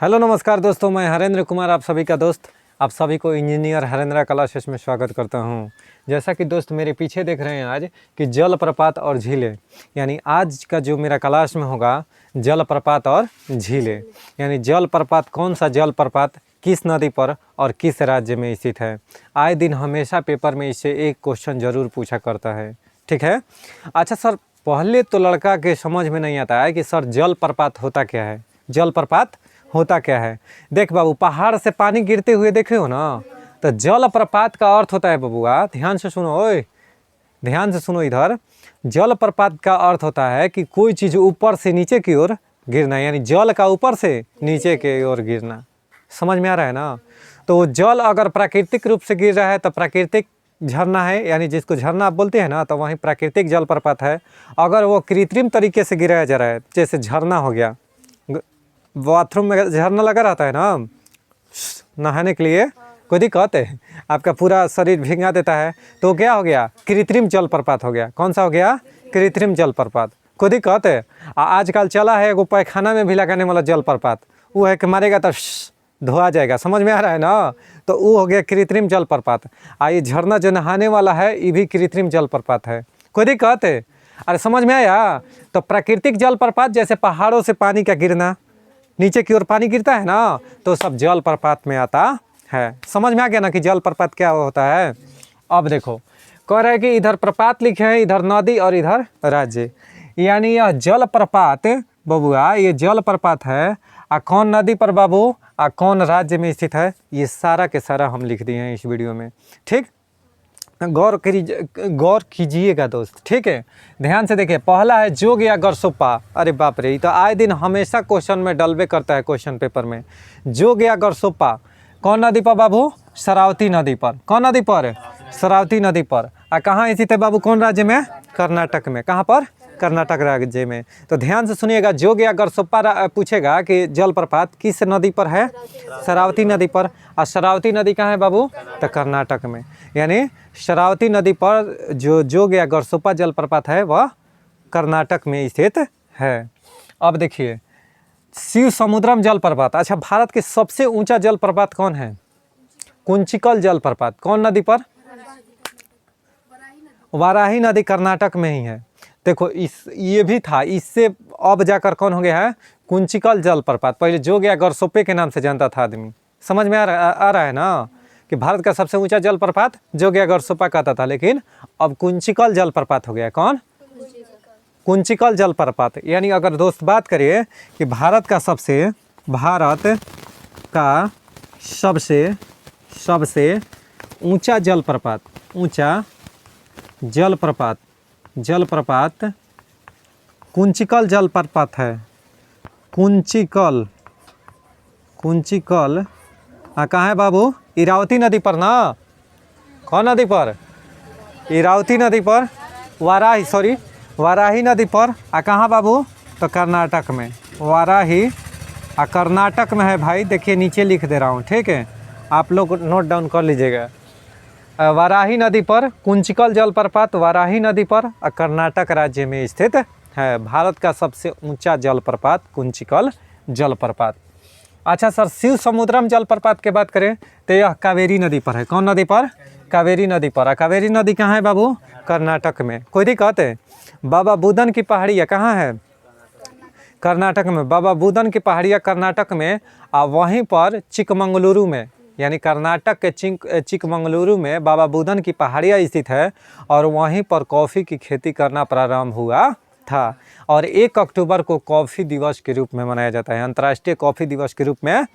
Hello नमस्कार दोस्तों, मैं हरेंद्र कुमार आप सभी का दोस्त। आप सभी को इंजीनियर हरेंद्र क्लासेस में स्वागत करता हूं। जैसा कि दोस्त मेरे पीछे देख रहे हैं आज कि जलप्रपात और झीलें, यानी आज का जो मेरा क्लास में होगा जलप्रपात और झीलें, यानी जलप्रपात कौन सा जलप्रपात किस नदी पर और किस राज्य में स्थित है। आए दिन हमेशा पेपर में इससे एक क्वेश्चन ज़रूर पूछा करता है, ठीक है। अच्छा सर, पहले तो लड़का के समझ में नहीं आता है कि सर जलप्रपात होता क्या है, जलप्रपात होता क्या है। देख बाबू, पहाड़ से पानी गिरते हुए देखे हो ना, तो जलप्रपात का अर्थ होता है बबुआ, ध्यान से सुनो, ओए ध्यान से सुनो इधर। जलप्रपात का अर्थ होता है कि कोई चीज़ ऊपर से नीचे की ओर गिरना, यानी जल का ऊपर से नीचे की ओर गिरना। समझ में आ रहा है ना। तो जल अगर प्राकृतिक रूप से गिर रहा है तो प्राकृतिक झरना है, यानी जिसको झरना आप बोलते हैं ना, तो वहीं प्राकृतिक जलप्रपात है। अगर वो कृत्रिम तरीके से गिराया जा रहा है, जैसे झरना हो गया, बाथरूम में झरना लगा रहता है ना नहाने के लिए, कोई दिक्कत है, आपका पूरा शरीर भींगा देता है, तो क्या हो गया, कृत्रिम जलप्रपात हो गया। कौन सा हो गया, कृत्रिम जलप्रपात। कोई दिक्कत है। आजकल चला है वो पैखाना में भी लगाने वाला जलप्रपात, वो है कि मारेगा तो धोआ जाएगा। समझ में आ रहा है ना। तो वो हो गया कृत्रिम जलप्रपात। ये झरना जो नहाने वाला है ये भी कृत्रिम जलप्रपात है। कोई दिक्कत है। अरे समझ में आया। तो प्राकृतिक जलप्रपात जैसे पहाड़ों से पानी का गिरना, नीचे की ओर पानी गिरता है ना, तो सब जलप्रपात में आता है। समझ में आ गया ना कि जलप्रपात क्या होता है। अब देखो, कह रहे हैं कि इधर प्रपात लिखे हैं, इधर नदी और इधर राज्य, यानी यह जलप्रपात बबुआ, ये जलप्रपात है। कौन नदी पर बाबू, कौन राज्य में स्थित है, ये सारा के सारा हम लिख दिए हैं इस वीडियो में। ठीक, गौर कीजिएगा दोस्त, ठीक है। ध्यान से देखिए, पहला है जोग या गरसोप्पा। अरे बाप रे, ये तो आए दिन हमेशा क्वेश्चन में डलबे करता है, क्वेश्चन पेपर में। जोग या गरसोप्पा कौन नदी पर बाबू, शरावती नदी पर। कौन नदी पर, शरावती नदी पर। कहाँ स्थित है बाबू, कौन राज्य में, कर्नाटक में। कहाँ पर, कर्नाटक राज्य में। तो ध्यान से सुनिएगा, जोग या गरसोप्पा पूछेगा कि जलप्रपात किस नदी पर है, शरावती नदी पर। और शरावती नदी कहाँ है बाबू, तो कर्नाटक में। यानी शरावती नदी पर जो जोग या गरसोप्पा जलप्रपात है वह कर्नाटक में स्थित है। अब देखिए, शिव समुद्रम जलप्रपात। अच्छा, भारत के सबसे ऊंचा जलप्रपात कौन है, कुंचिकल जलप्रपात। कौन नदी पर, वाराही नदी कर्नाटक में ही है। देखो ये भी था, इससे अब जाकर कौन हो गया है, कुंचिकल जलप्रपात। पहले जोग या गरसोप्पे के नाम से जानता था आदमी। समझ में आ रहा है ना कि भारत का सबसे ऊंचा जलप्रपात जोग या गरसोप्पा कहता था, लेकिन अब कुंचिकल जलप्रपात हो गया। कौन, कुंचिकल जलप्रपात। यानी अगर दोस्त बात करिए कि भारत का सबसे ऊंचा जलप्रपात, ऊंचा जलप्रपात कुंचिकल जलप्रपात है। कुंचिकल कहाँ है बाबू, इरावती नदी पर ना। कौन नदी पर, इरावती नदी पर, वाराही नदी पर। कहाँ बाबू, तो कर्नाटक में। वाराही कर्नाटक में है भाई। देखिए नीचे लिख दे रहा हूँ, ठीक है, आप लोग नोट डाउन कर लीजिएगा। वाराही नदी पर कुंचिकल जलप्रपात, वाराही नदी पर कर्नाटक राज्य में स्थित है। भारत का सबसे ऊंचा जलप्रपात कुंचिकल जलप्रपात। अच्छा सर, शिव समुद्रम जलप्रपात की बात करें तो यह कावेरी नदी पर है। कौन नदी पर, कावेरी नदी पर। कावेरी नदी कहाँ है बाबू, कर्नाटक में। कोई दिक्कत है। बाबा बुदन की पहाड़ियाँ कहाँ है, कर्नाटक में। बाबा बुदन की पहाड़ियाँ कर्नाटक में। वहीं पर चिकमंगलुरु में, यानी कर्नाटक के चिकमंगलुरु में बाबा बुदन की पहाड़ियाँ स्थित है। और वहीं पर कॉफ़ी की खेती करना प्रारंभ हुआ था। और 1 अक्टूबर को कॉफ़ी दिवस के रूप में मनाया जाता है, अंतर्राष्ट्रीय कॉफ़ी दिवस के रूप में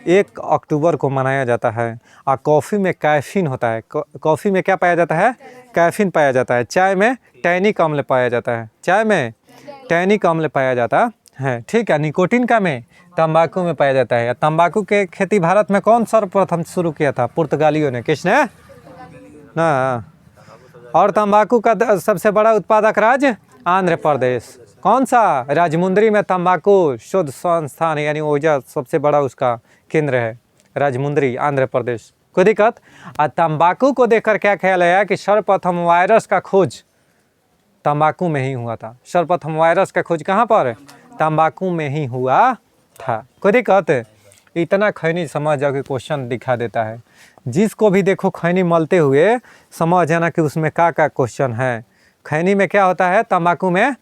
1 अक्टूबर को मनाया जाता है। और कॉफ़ी में कैफीन होता है। कॉफ़ी में क्या पाया जाता है, कैफीन पाया जाता है। चाय में टैनिक अम्ल पाया जाता है, चाय में टैनिक अम्ल पाया जाता है, ठीक है। निकोटीन का में, तंबाकू में पाया जाता है। तंबाकू के खेती भारत में कौन सर्वप्रथम शुरू किया था, पुर्तगालियों ने। किसने ना। और तंबाकू का सबसे बड़ा उत्पादक राज्य आंध्र प्रदेश। कौन सा, राजमुंद्री में तंबाकू शोध संस्थान, यानी ओजा सबसे बड़ा उसका केंद्र है, राजमुंद्री, आंध्र प्रदेश। कोई दिक्कत। तंबाकू को देखकर क्या ख्याल आया कि सर्वप्रथम वायरस का खोज तंबाकू में ही हुआ था। सर्वप्रथम वायरस का खोज कहाँ पर, तंबाकू में ही हुआ था। कोई दिक्कत। इतना खैनी समझ जाओ कि क्वेश्चन दिखा देता है। जिसको भी देखो खैनी मलते हुए समझ जाना कि उसमें का क्वेश्चन है। खैनी में क्या होता है? तंबाकू में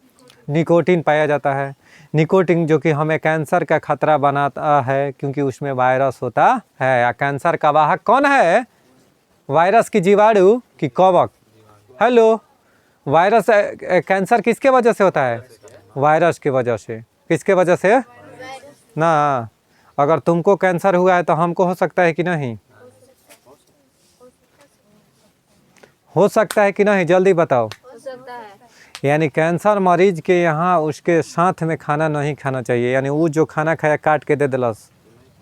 निकोटीन पाया जाता है। निकोटीन जो कि हमें कैंसर का खतरा बनाता है क्योंकि उसमें वायरस होता है। या कैंसर का वाहक कौन है? वायरस की जीवाणु की कवक। हेलो, वायरस कैंसर किसके वजह से होता है? वायरस की वजह से। किसके वजह से ना? अगर तुमको कैंसर हुआ है तो हमको हो सकता है कि नहीं? हो सकता है कि नहीं? जल्दी बताओ। हो सकता है। यानी कैंसर मरीज के यहाँ उसके साथ में खाना नहीं खाना चाहिए। यानी वो जो खाना खाया काट के दे दिलस,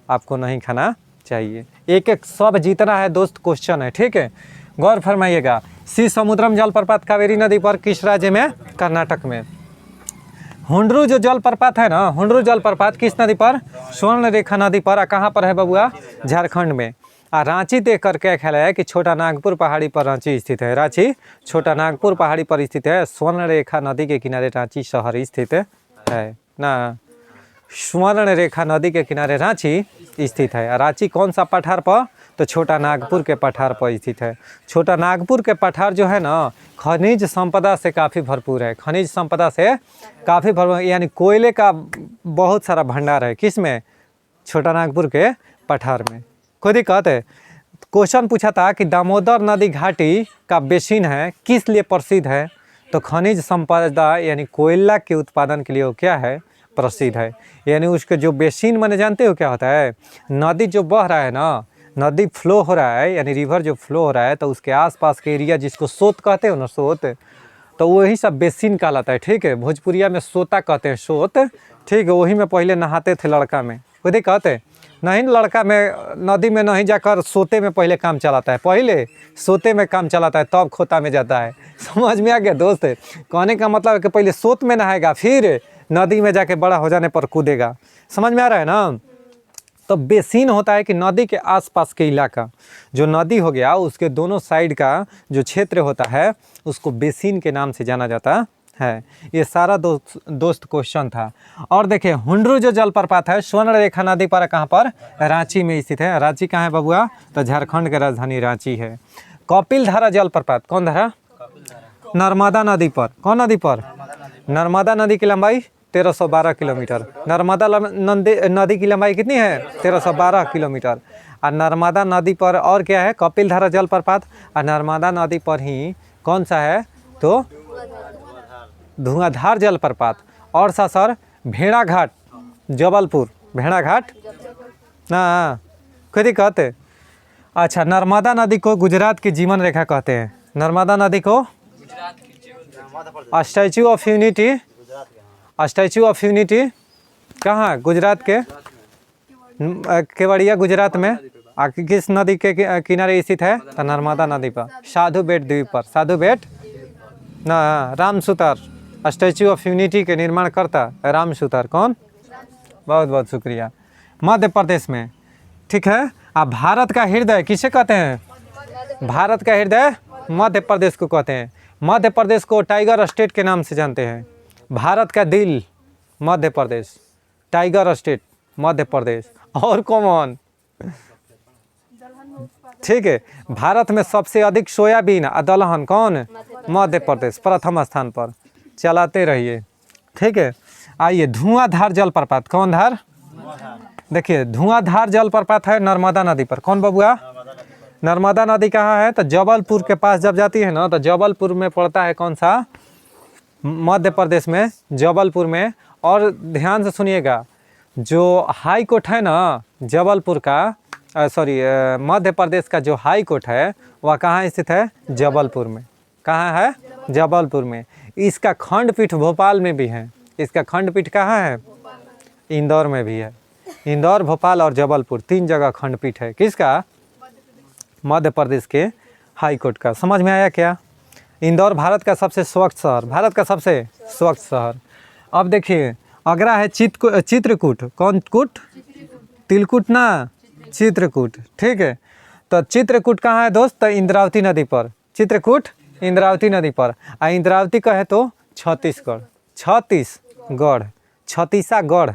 आपको नहीं खाना चाहिए। एक एक सब जितना है दोस्त क्वेश्चन है, ठीक है? गौर फरमाइएगा। सी समुद्रम जलप्रपात कावेरी नदी पर किस राज्य में? कर्नाटक में। हुंडरू जो जलप्रपात है ना, हुंडरू जलप्रपात किस नदी पर? स्वर्ण रेखा नदी पर। कहाँ पर है बबुआ? झारखंड में। रांची देख कर क्या ख्याल है कि छोटा नागपुर पहाड़ी पर रांची स्थित है। रांची छोटा नागपुर पहाड़ी पर स्थित है। स्वर्ण रेखा नदी के किनारे रांची शहर स्थित है ना। स्वर्ण रेखा नदी के किनारे रांची स्थित है। रांची कौन सा पठार पर? तो छोटा नागपुर के पठार पर स्थित है। छोटा नागपुर के पठार जो है ना, खनिज संपदा से काफ़ी भरपूर है। खनिज संपदा से काफ़ी भरपूर, यानी कोयले का बहुत सारा भंडार है। किस में? छोटा नागपुर के पठार में। कोई दिक्कत है? क्वेश्चन पूछा था कि दामोदर नदी घाटी का बेसिन है किस लिए प्रसिद्ध है? तो खनिज संपदा यानी कोयला के उत्पादन के लिए वो क्या है? प्रसिद्ध है। यानी उसके जो बेसिन मैंने जानते हो क्या होता है? नदी जो बह रहा है ना, नदी फ्लो हो रहा है, यानी रिवर जो फ्लो हो रहा है, तो उसके आसपास के एरिया जिसको सोत कहते हो ना, सोत, तो वही सब बेसिन कहलाता है। ठीक है, भोजपुरिया में सोता कहते हैं, सोत। ठीक है, वही में पहले नहाते थे लड़का में। कोई दिक्कत है? नहीं, लड़का में नदी में नहीं जाकर सोते में पहले काम चलाता है। पहले सोते में काम चलाता है तब खोता में जाता है। समझ में आ गया दोस्त? कहने का मतलब है कि पहले सोत में नहाएगा फिर नदी में जाके बड़ा हो जाने पर कूदेगा। समझ में आ रहा है ना? तो बेसिन होता है कि नदी के आसपास के इलाका, जो नदी हो गया उसके दोनों साइड का जो क्षेत्र होता है उसको बेसिन के नाम से जाना जाता है। ये सारा दोस्त क्वेश्चन था। और देखिए, हुंडरू जो जलप्रपात है स्वर्ण रेखा नदी पर, कहाँ पर? रांची में स्थित है। रांची कहाँ है बबुआ? तो झारखंड की राजधानी रांची है। कपिल धारा जलप्रपात कौन धारा? नर्मदा नदी पर। कौन नदी पर? नर्मदा नदी की लंबाई 1312 किलोमीटर। नर्मदा नदी की लंबाई कितनी है? 1312 किलोमीटर। और नर्मदा नदी पर और क्या है? कपिल धारा जलप्रपात। और नर्मदा नदी पर ही कौन सा है? तो धुआंधार जलप्रपात। और सा सर भेड़ाघाट जबलपुर। भेड़ाघाट ना, कोई दिक्कत है? अच्छा, नर्मदा नदी को गुजरात की जीवन रेखा कहते हैं। नर्मदा नदी को statue of unity. Statue of unity कहाँ? गुजरात के केवड़िया, गुजरात में। किस नदी के किनारे स्थित है? तो नर्मदा नदी पर, साधु बेट द्वीप पर। साधु बेट ना, Ram Sutar. Statue of unity के निर्माण करता राम सुतार। कौन? बहुत बहुत शुक्रिया। मध्य प्रदेश में। ठीक है। अब भारत का हृदय किसे कहते हैं? भारत का हृदय मध्य प्रदेश को कहते हैं। मध्य प्रदेश को टाइगर स्टेट के नाम से जानते हैं। भारत का दिल मध्य प्रदेश, टाइगर स्टेट मध्य प्रदेश। और कौन? ठीक है, भारत में सबसे अधिक सोयाबीन और दलहन कौन? मध्य प्रदेश प्रथम स्थान पर। चलाते रहिए, ठीक है। आइए, धुआंधार जलप्रपात। कौन धार? देखिए, धुआंधार जलप्रपात है नर्मदा नदी पर। कौन बबुआ? नर्मदा नदी कहाँ है? तो जबलपुर के पास जब जाती है ना, तो जबलपुर में पड़ता है। कौन सा? मध्य प्रदेश में, जबलपुर में। और ध्यान से सुनिएगा, जो हाई कोर्ट है ना जबलपुर का, मध्य प्रदेश का जो हाई कोर्ट है वह कहाँ स्थित है? जबलपुर में। कहाँ है? जबलपुर में। इसका खंडपीठ भोपाल में भी है। इसका खंडपीठ कहाँ है? इंदौर में भी है। इंदौर, भोपाल और जबलपुर 3 जगह खंडपीठ है। किसका? मध्य प्रदेश के हाई कोर्ट का। समझ में आया क्या? इंदौर भारत का सबसे स्वच्छ शहर, भारत का सबसे स्वच्छ शहर। अब देखिए, अगला है चित्रकूट। कौन कूट? तिलकुट ना, चित्रकूट। ठीक है, तो चित्रकूट कहाँ है दोस्त? तो इंद्रावती नदी पर। चित्रकूट इंद्रावती नदी पर। इंद्रावती कहे तो छत्तीसगढ़। छत्तीसगढ़, छत्तीसागढ़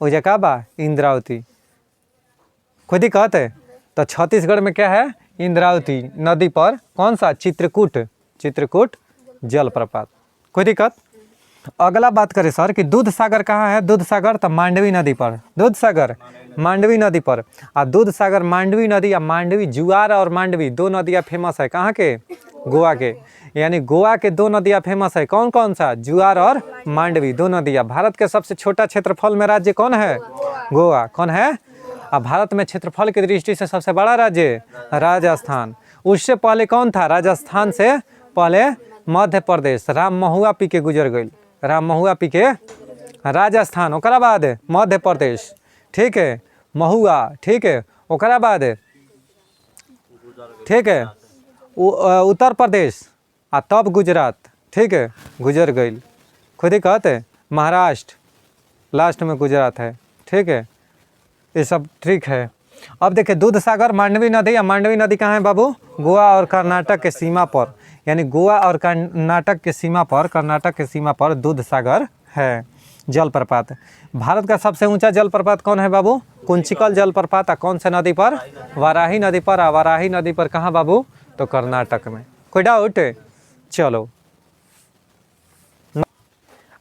हो जगह बा इंद्रावती। खुद ही कहते हैं। तो छत्तीसगढ़ में क्या है, इंद्रावती नदी पर कौन सा, चित्रकूट जलप्रपात, कोई दिक्कत। अगला बात करें सर कि दूध सागर कहाँ है, दूध सागर तो मांडवी नदी पर, दूध सागर मांडवी नदी पर। और दूध सागर मांडवी नदी या मांडवी, जुआर और मांडवी दो नदियाँ फेमस है, कहाँ के, गोवा के। यानी गोवा के दो नदियाँ फेमस है, कौन कौन सा, जुआर और मांडवी दो नदियाँ। भारत के सबसे छोटा क्षेत्रफल में राज्य कौन है, गोवा, कौन है। अब भारत में क्षेत्रफल की दृष्टि से सबसे बड़ा राज्य राजस्थान। उससे पहले कौन था, राजस्थान से पहले मध्य प्रदेश, राम महुआ पी के गुजर गई, राम महुआ पी के राजस्थान, ओकरा बाद मध्य प्रदेश, ठीक है, महुआ, ठीक है, ओकरा बाद ठीक है उत्तर प्रदेश, आ तब गुजरात, ठीक है, गुजर गई। खुद ही कहते महाराष्ट्र, लास्ट में गुजरात है, ठीक है, ये सब ठीक है। अब देखिए दूध सागर मांडवी नदी, या मांडवी नदी कहाँ है बाबू, गोवा और कर्नाटक के सीमा पर, यानी गोवा और कर्नाटक के सीमा पर, कर्नाटक के सीमा पर दूध सागर है जलप्रपात। भारत का सबसे ऊंचा जलप्रपात कौन है बाबू, कुंचिकल जलप्रपात। कौन से नदी पर, वाराही नदी पर। वाराही नदी पर कहाँ बाबू, तो कर्नाटक में, कोई डाउट। चलो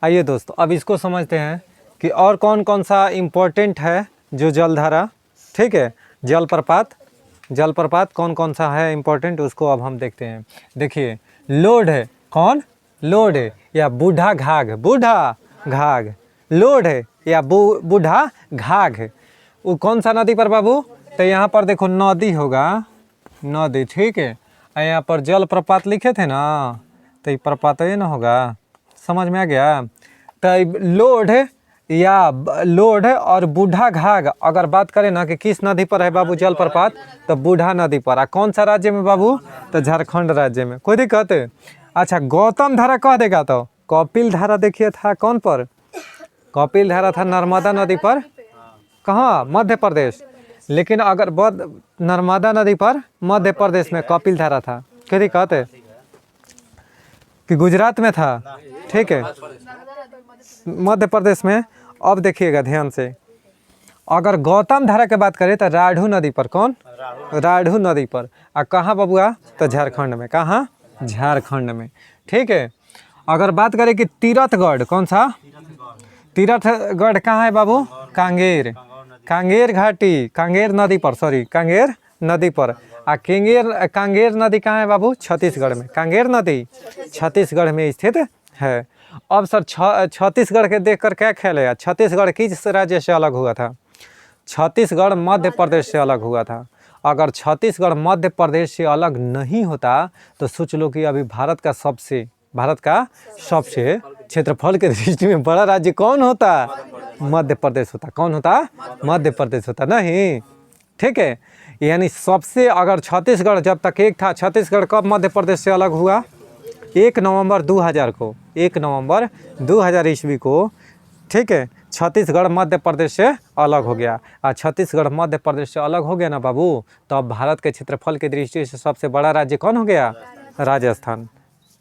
आइए दोस्तों अब इसको समझते हैं कि और कौन कौन सा इम्पोर्टेंट है जो जलधारा, ठीक है, जलप्रपात कौन कौन सा है इम्पोर्टेंट, उसको अब हम देखते हैं। देखिए लोड है, कौन, लोड है या बूढ़ा घाघ, बूढ़ा घाघ, लोड है या बूढ़ा घाघ, वो कौन सा नदी पर बाबू, तो यहाँ पर देखो नदी होगा, नदी, ठीक है, और यहाँ पर जलप्रपात लिखे थे ना, तो ये प्रपात ये ना होगा, समझ में आ गया। तो लोड या लोड और बूढ़ा घाघ अगर बात करें ना कि किस नदी पर है बाबू जलप्रपात, तो बूढ़ा नदी पर। कौन सा राज्य में बाबू, तो झारखंड राज्य में, कोई दिक्कत। अच्छा गौतम धारा कह देगा, तो कपिल धारा देखिए था कौन पर, कपिल धारा था नर्मदा नदी पर, कहाँ, मध्य प्रदेश। लेकिन अगर नर्मदा नदी पर मध्य प्रदेश में कपिल धारा था, क्या दिक्कत है कि गुजरात में था, ठीक है, मध्य प्रदेश में। अब देखिएगा ध्यान से, अगर गौतम धारा की बात करें तो राढ़ू नदी पर, कौन, राढ़ू नदी पर। और कहाँ बबुआ, तो झारखंड में, कहाँ, झारखंड में, ठीक है। अगर बात करें कि तीरथगढ़, कौन सा, तीरथगढ़ कहाँ है बाबू, कांगेर, कांगेर घाटी, कांगेर नदी पर, सॉरी कांगेर नदी पर। कांगेर नदी कहाँ है बाबू, छत्तीसगढ़ में, कांगेर नदी छत्तीसगढ़ में स्थित है। अब सर छत्तीसगढ़ के देखकर क्या ख्याल है, छत्तीसगढ़ किस राज्य से अलग हुआ था, छत्तीसगढ़ मध्य प्रदेश से अलग हुआ था। अगर छत्तीसगढ़ मध्य प्रदेश से अलग नहीं होता तो सोच लो कि अभी भारत का सबसे क्षेत्रफल के दृष्टि में बड़ा राज्य कौन होता, मध्य प्रदेश होता। कौन होता, मध्य प्रदेश होता, नहीं, ठीक है। यानी सबसे, अगर छत्तीसगढ़ जब तक एक था, छत्तीसगढ़ कब मध्य प्रदेश से अलग हुआ, 1 नवंबर 2000 को, 1 नवंबर 2000 ईस्वी को, ठीक है, छत्तीसगढ़ मध्य प्रदेश से अलग हो गया। और छत्तीसगढ़ मध्य प्रदेश से अलग हो गया ना बाबू, तो अब भारत के क्षेत्रफल की दृष्टि से सबसे बड़ा राज्य कौन हो गया, राजस्थान।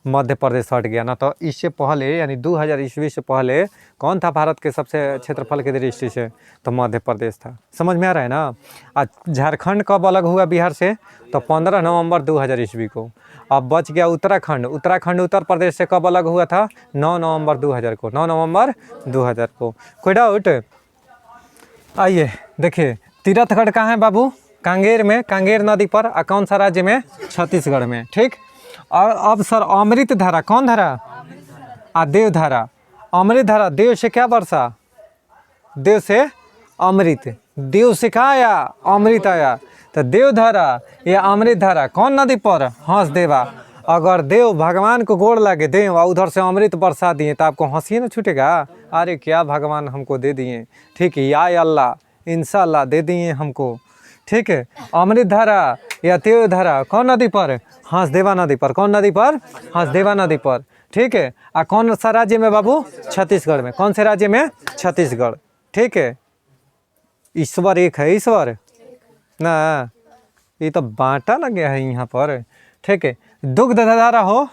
मध्य प्रदेश हट गया ना, तो इससे पहले यानी 2000 ईस्वी से पहले कौन था भारत के सबसे क्षेत्रफल की दृष्टि से, तो मध्य प्रदेश था। समझ में आ रहा है ना। आज झारखंड कब अलग हुआ बिहार से, तो 15 नवंबर 2000 ईस्वी को। अब बच गया उत्तराखंड, उत्तराखंड उत्तर प्रदेश से कब अलग हुआ था, 9 नवंबर 2000 को, 9 नवंबर 2000 को। कोई डाउट। आइए देखिए तीरथगढ़ कहाँ है बाबू, कांगेर में, कांगेर नदी पर। और कौन सा राज्य में, छत्तीसगढ़ में, ठीक। और अब सर अमृत धारा, कौन धारा, देव धारा, अमृत धारा, देव से क्या वर्षा, देव से अमृत, देव से क्या आया, अमृत आया। तो देव धारा या अमृत धारा कौन नदी पर, हंस देवा। अगर देव भगवान को गोड़ लगे देव और उधर से अमृत बरसा दिए तो आपको हंसी ना छूटेगा, अरे क्या भगवान हमको दे दिए, ठीक है, या अल्लाह इंशाल्लाह दे दिए हमको, ठीक है। अमृत धारा या देव धारा कौन नदी पर, हंसदेवा नदी पर। कौन नदी पर, हंसदेवा नदी पर, ठीक है। और कौन सा राज्य में बाबू, छत्तीसगढ़ में। कौन से राज्य में, छत्तीसगढ़, ठीक है। ईश्वर एक है, ईश्वर ना, ये तो बांटा ना गया है यहाँ पर, ठीक है। दुग्ध धारा हो,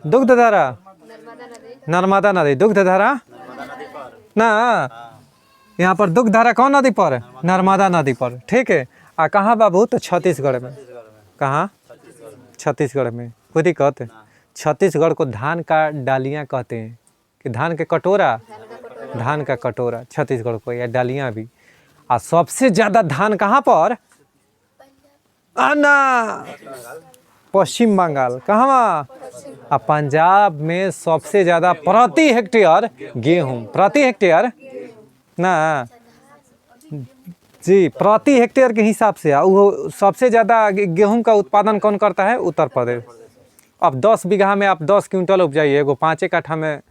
दुग्ध धारा, नर्मदा नदी, दुग्ध धारा ना, यहाँ पर दुग्ध धारा कौन नदी पर, नर्मदा नदी पर, ठीक है। कहाँ बाबू? तो छत्तीसगढ़ में। कहाँ? छत्तीसगढ़ में। कोई दिक्कत? छत्तीसगढ़ को धान का डालियाँ कहते हैं कि धान के कटोरा, धान का कटोरा छत्तीसगढ़ को, या डालियाँ भी। और सबसे ज़्यादा धान कहाँ पर? आना पश्चिम बंगाल। कहाँ? पंजाब में सबसे ज़्यादा प्रति हेक्टेयर गेहूँ, प्रति हेक्टेयर ना जी, प्रति हेक्टेयर के हिसाब से। वो सबसे ज़्यादा गेहूं का उत्पादन कौन करता है? उत्तर प्रदेश। अब 10 बीघा में आप 10 क्विंटल उपजाइए, एगो 5 कट्ठा में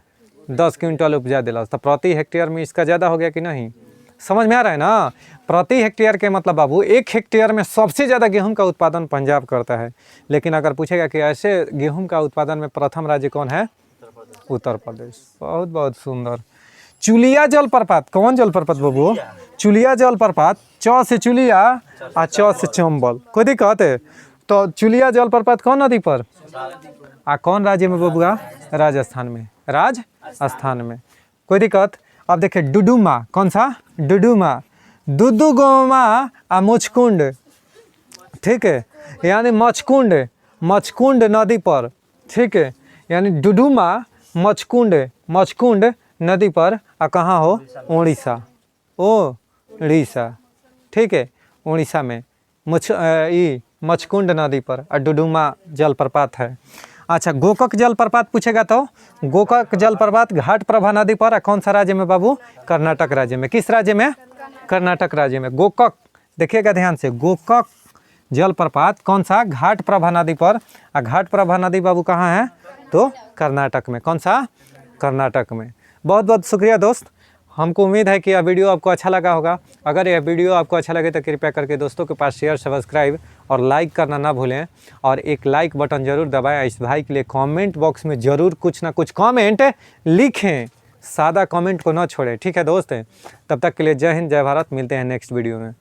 10 क्विंटल उपजा दिला, तो प्रति हेक्टेयर में इसका ज़्यादा हो गया कि नहीं? समझ में आ रहा है ना? प्रति हेक्टेयर के मतलब बाबू 1 हेक्टेयर में सबसे ज़्यादा गेहूं का उत्पादन पंजाब करता है। लेकिन अगर पूछेगा कि ऐसे गेहूं का उत्पादन में प्रथम राज्य कौन है? उत्तर प्रदेश। बहुत बहुत सुंदर। चुलिया जलप्रपात, कौन जलप्रपात बाबू? चुलिया जलप्रपात। च से चुलिया और च से चंबल। कोई दिक्कत है? तो चुलिया जलप्रपात कौन नदी पर? कौन राज्य में बबुआ? राजस्थान में। राजस्थान में। कोई दिक्कत? अब देखिए डुडुमा, कौन सा? डुडुमा, दुदुगोमा आ मुचकुंड, ठीक है, यानी मचकुंड, मचकुंड नदी पर, ठीक है, यानी डुडुमा मचकुंड, मचकुंड नदी पर। कहाँ हो? उड़ीसा। उड़ीसा, ठीक है, उड़ीसा में मचकुंड नदी पर डुडुमा जलप्रपात है। अच्छा, गोकक जलप्रपात पूछेगा तो गोकक जलप्रपात घाटप्रभा नदी पर। कौन सा राज्य में बाबू? कर्नाटक राज्य में। किस राज्य में? कर्नाटक राज्य में। गोकक, देखिएगा ध्यान से, गोकक जलप्रपात कौन सा? घाटप्रभा नदी पर। घाटप्रभा नदी बाबू कहाँ है? तो कर्नाटक में। कौन सा? कर्नाटक में। बहुत बहुत शुक्रिया दोस्त। हमको उम्मीद है कि यह वीडियो आपको अच्छा लगा होगा। अगर यह वीडियो आपको अच्छा लगे तो कृपया करके दोस्तों के पास शेयर, सब्सक्राइब और लाइक करना ना भूलें। और एक लाइक बटन ज़रूर दबाएं। इस भाई के लिए कमेंट बॉक्स में ज़रूर कुछ ना कुछ कमेंट लिखें, सादा कमेंट को ना छोड़ें। ठीक है दोस्त? तब तक के लिए जय हिंद, जय भारत। मिलते हैं नेक्स्ट वीडियो में।